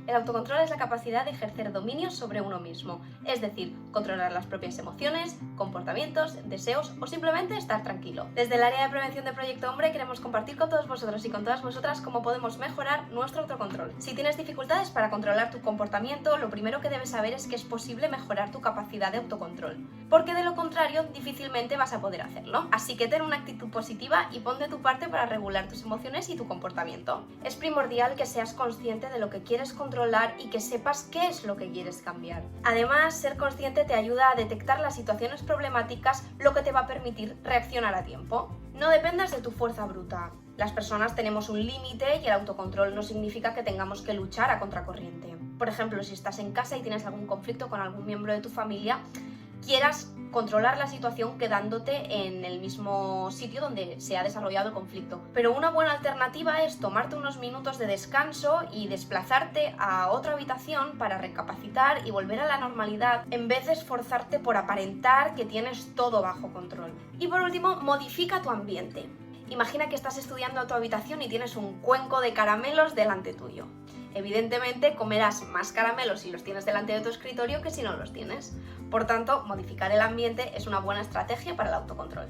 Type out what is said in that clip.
El autocontrol es la capacidad de ejercer dominio sobre uno mismo, es decir, controlar las propias emociones, comportamientos, deseos o simplemente estar tranquilo. Desde el área de prevención de Proyecto Hombre queremos compartir con todos vosotros y con todas vosotras cómo podemos mejorar nuestro autocontrol. Si tienes dificultades para controlar tu comportamiento, lo primero que debes saber es que es posible mejorar tu capacidad de autocontrol, porque de lo contrario difícilmente vas a poder hacerlo. Así que ten una actitud positiva y pon de tu parte para regular tus emociones y tu comportamiento. Es primordial que seas consciente de lo que quieres controlar y que sepas qué es lo que quieres cambiar. Además, ser consciente te ayuda a detectar las situaciones problemáticas, lo que te va a permitir reaccionar a tiempo. No dependas de tu fuerza bruta. Las personas tenemos un límite y el autocontrol no significa que tengamos que luchar a contracorriente. Por ejemplo, si estás en casa y tienes algún conflicto con algún miembro de tu familia, quieras controlar la situación quedándote en el mismo sitio donde se ha desarrollado el conflicto. Pero una buena alternativa es tomarte unos minutos de descanso y desplazarte a otra habitación para recapacitar y volver a la normalidad en vez de esforzarte por aparentar que tienes todo bajo control. Y por último, modifica tu ambiente. Imagina que estás estudiando en tu habitación y tienes un cuenco de caramelos delante tuyo. Evidentemente comerás más caramelos si los tienes delante de tu escritorio que si no los tienes. Por tanto, modificar el ambiente es una buena estrategia para el autocontrol.